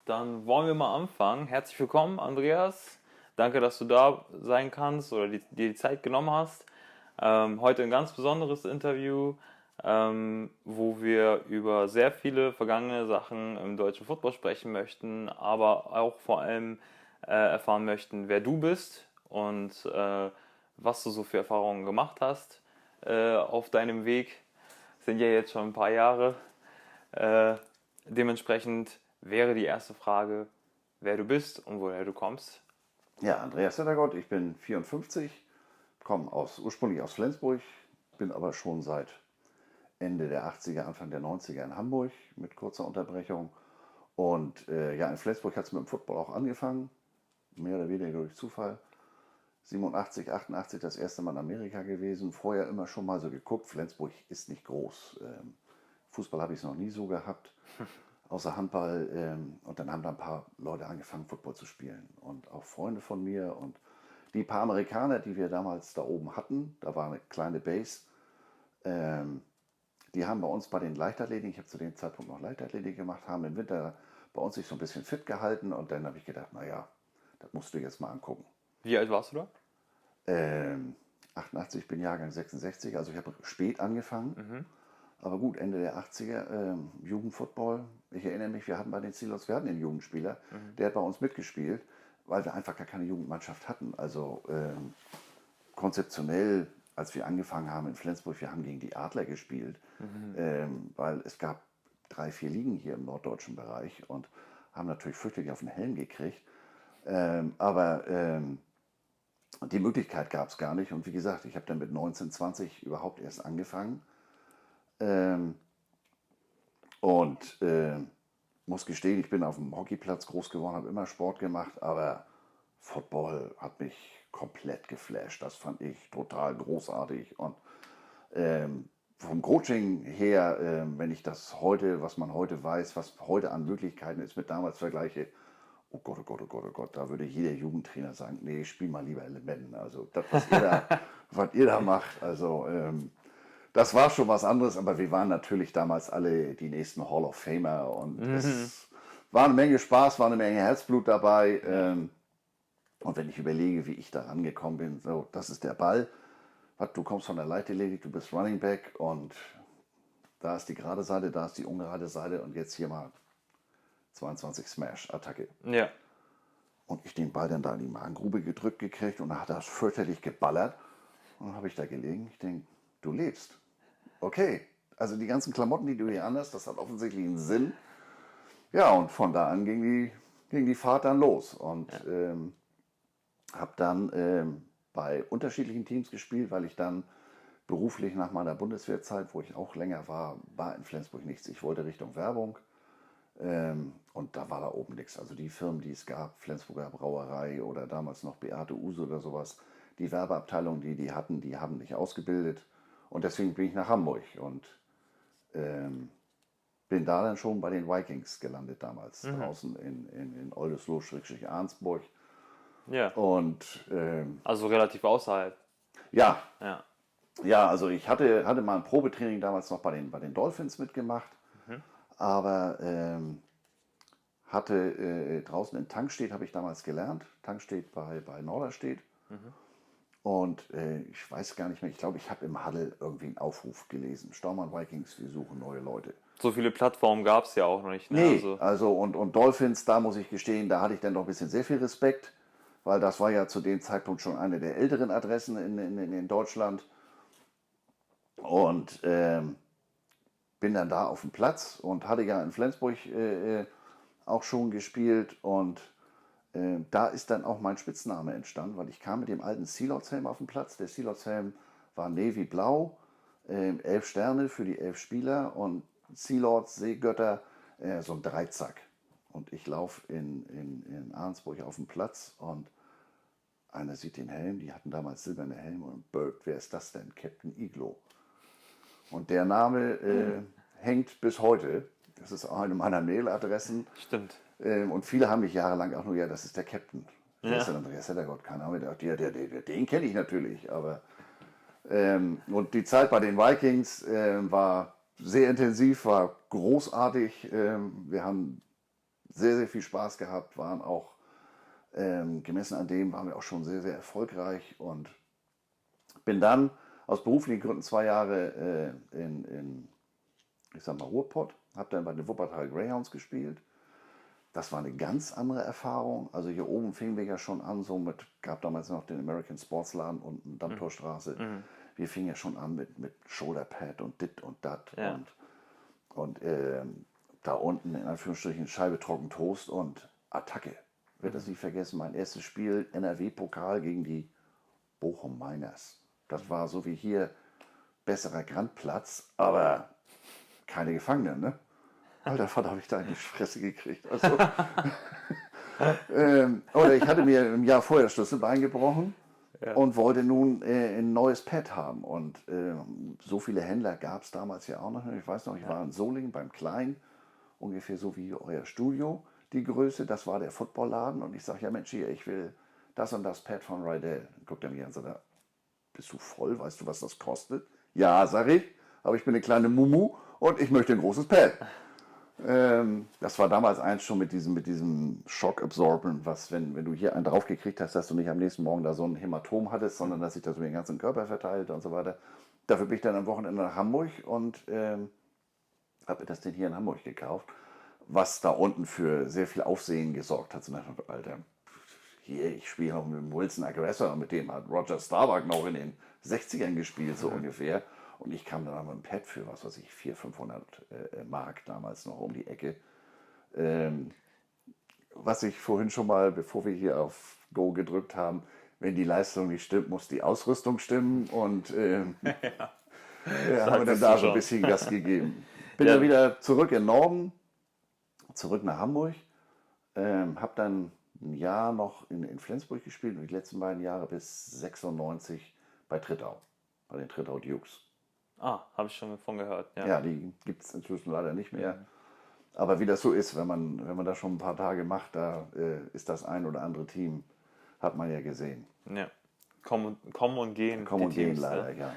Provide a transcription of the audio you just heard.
Dann wollen wir mal anfangen. Herzlich willkommen, Andreas. Danke, dass du da sein kannst oder dir die Zeit genommen hast. Heute ein ganz besonderes Interview, wo wir über sehr viele vergangene Sachen im deutschen Football sprechen möchten, aber auch vor allem erfahren möchten, wer du bist und was du so für Erfahrungen gemacht hast auf deinem Weg. Sind ja jetzt schon ein paar Jahre. Dementsprechend wäre die erste Frage, wer du bist und woher du kommst. Ja, Andreas Heddergott, ich bin 54, komme ursprünglich aus Flensburg, bin aber schon seit Ende der 80er, Anfang der 90er in Hamburg mit kurzer Unterbrechung. Und in Flensburg hat es mit dem Football auch angefangen, mehr oder weniger durch Zufall. 87, 88 das erste Mal in Amerika gewesen, vorher immer schon mal so geguckt. Flensburg ist nicht groß. Fußball habe ich es noch nie so gehabt, außer Handball. Und dann haben da ein paar Leute angefangen, Football zu spielen. Und auch Freunde von mir und die paar Amerikaner, die wir damals da oben hatten, da war eine kleine Base, die haben bei uns bei den Leichtathleten, ich habe zu dem Zeitpunkt noch Leichtathletik gemacht, haben im Winter bei uns sich so ein bisschen fit gehalten. Und dann habe ich gedacht, naja, das musst du jetzt mal angucken. Wie alt warst du da? 88, ich bin Jahrgang 66, also ich habe spät angefangen. Aber gut, Ende der 80er, Jugendfootball. Ich erinnere mich, wir hatten bei den Steelers, wir hatten einen Jugendspieler, der hat bei uns mitgespielt, weil wir einfach gar keine Jugendmannschaft hatten. Also konzeptionell, als wir angefangen haben in Flensburg, wir haben gegen die Adler gespielt, weil es gab 3, 4 Ligen hier im norddeutschen Bereich und haben natürlich fürchterlich auf den Helm gekriegt. Aber die Möglichkeit gab es gar nicht. Und wie gesagt, ich habe dann mit 19, 20 überhaupt erst angefangen. Und muss gestehen, ich bin auf dem Hockeyplatz groß geworden, habe immer Sport gemacht, aber Football hat mich komplett geflasht. Das fand ich total großartig. Und vom Coaching her, wenn ich das heute, was man heute weiß, was heute an Möglichkeiten ist, mit damals vergleiche, oh Gott, oh Gott, oh Gott, oh Gott, da würde jeder Jugendtrainer sagen, nee, spiel mal lieber Elementen. Also das, was ihr da macht, also das war schon was anderes, aber wir waren natürlich damals alle die nächsten Hall of Famer und es war eine Menge Spaß, war eine Menge Herzblut dabei. Und wenn ich überlege, wie ich da rangekommen bin, so, das ist der Ball, du kommst von der Leichtathletik, du bist Running Back und da ist die gerade Seite, da ist die ungerade Seite und jetzt hier mal 22 Smash-Attacke. Ja. Und ich den Ball dann da in die Magengrube gedrückt gekriegt und da hat er fürchterlich geballert. Und dann habe ich da gelegen, ich denke, du lebst. Okay, also die ganzen Klamotten, die du hier anhast, das hat offensichtlich einen Sinn. Ja, und von da an ging die Fahrt dann los. Und habe dann bei unterschiedlichen Teams gespielt, weil ich dann beruflich nach meiner Bundeswehrzeit, wo ich auch länger war in Flensburg nichts. Ich wollte Richtung Werbung. Und da war da oben nichts. Also die Firmen, die es gab, Flensburger Brauerei oder damals noch Beate Uhse oder sowas, die Werbeabteilung, die hatten, die haben nicht ausgebildet. Und deswegen bin ich nach Hamburg und bin da dann schon bei den Vikings gelandet damals, draußen in Oldesloe-Arnsburg. Ja. Und Also relativ außerhalb. ja, Ja. ja, also ich hatte mal ein Probetraining damals noch bei den Dolphins mitgemacht, aber hatte draußen in Tankstedt, habe ich damals gelernt. Tankstedt bei Norderstedt. Und ich weiß gar nicht mehr, ich glaube, ich habe im Huddle irgendwie einen Aufruf gelesen. Staumann Vikings, wir suchen neue Leute. So viele Plattformen gab es ja auch noch nicht. Ne? Nee, also und Dolphins, da muss ich gestehen, da hatte ich dann doch ein bisschen sehr viel Respekt, weil das war ja zu dem Zeitpunkt schon eine der älteren Adressen in Deutschland. Und bin dann da auf dem Platz und hatte ja in Flensburg auch schon gespielt und da ist dann auch mein Spitzname entstanden, weil ich kam mit dem alten Sealords-Helm auf den Platz. Der Sealords-Helm war Navy-Blau, 11 Sterne für die 11 Spieler und Sealords, Seegötter, so ein Dreizack. Und ich laufe in Arnsburg auf den Platz und einer sieht den Helm, die hatten damals silberne Helme und Bird, wer ist das denn? Captain Iglo. Und der Name hängt bis heute. Das ist auch eine meiner Mailadressen. Stimmt. Und viele haben mich jahrelang auch nur, ja, das ist der Captain. Ja. Wer ist denn Andreas Heddergott? Keine Ahnung. Den kenne ich natürlich. Aber und die Zeit bei den Vikings war sehr intensiv, war großartig. Wir haben sehr, sehr viel Spaß gehabt, waren auch gemessen an dem waren wir auch schon sehr, sehr erfolgreich und bin dann aus beruflichen Gründen 2 Jahre in ich sag mal, Ruhrpott, habe dann bei den Wuppertal Greyhounds gespielt. Das war eine ganz andere Erfahrung. Also hier oben fingen wir ja schon an, gab damals noch den American Sportsladen unten, Dammtorstraße. Wir fingen ja schon an mit Shoulderpad und dit und dat Ja. und da unten in Anführungsstrichen Scheibe trocken Toast und Attacke. Ich werde das nicht vergessen, mein erstes Spiel NRW-Pokal gegen die Bochum Miners. Das war so wie hier besserer Grandplatz, aber keine Gefangenen, ne? Alter Vater, habe ich da in die Fresse gekriegt. Also, oder ich hatte mir im Jahr vorher das Schlüsselbein gebrochen und wollte nun ein neues Pad haben. Und so viele Händler gab es damals ja auch noch nicht. Ich weiß noch, ich war in Solingen beim Klein, ungefähr so wie euer Studio, die Größe. Das war der Footballladen. Und ich sage, ja Mensch, hier, ich will das und das Pad von Rydell. Dann guckt er mich an und sagt, bist du voll? Weißt du, was das kostet? Ja, sag ich, aber ich bin eine kleine Mumu und ich möchte ein großes Pad. Das war damals eins schon mit diesem Shock Absorbent, was, wenn du hier einen draufgekriegt hast, dass du nicht am nächsten Morgen da so ein Hämatom hattest, sondern dass sich das über den ganzen Körper verteilt und so weiter. Dafür bin ich dann am Wochenende nach Hamburg und habe mir das Ding hier in Hamburg gekauft, was da unten für sehr viel Aufsehen gesorgt hat. So nach dem Motto, Alter, hier, ich spiele noch mit dem Wilson Aggressor und mit dem hat Roger Staubach noch in den 60ern gespielt, so ungefähr. Und ich kam dann mit einem Pad für, was weiß ich, 400, 500 Mark damals noch um die Ecke. Was ich vorhin schon mal, bevor wir hier auf Go gedrückt haben, wenn die Leistung nicht stimmt, muss die Ausrüstung stimmen. Und haben wir dann da so ein bisschen Gas gegeben. Bin dann wieder zurück in den Norden, zurück nach Hamburg. Habe dann ein Jahr noch in Flensburg gespielt und die letzten beiden Jahre bis 96 bei Trittau, bei den Trittau Dukes. Ah, habe ich schon davon gehört. Ja, Ja, die gibt es inzwischen leider nicht mehr. Aber wie das so ist, wenn man das schon ein paar Tage macht, da ist das ein oder andere Team, hat man ja gesehen. ja. Kommen und gehen. Kommen die und gehen Teams, leider, ne? ja.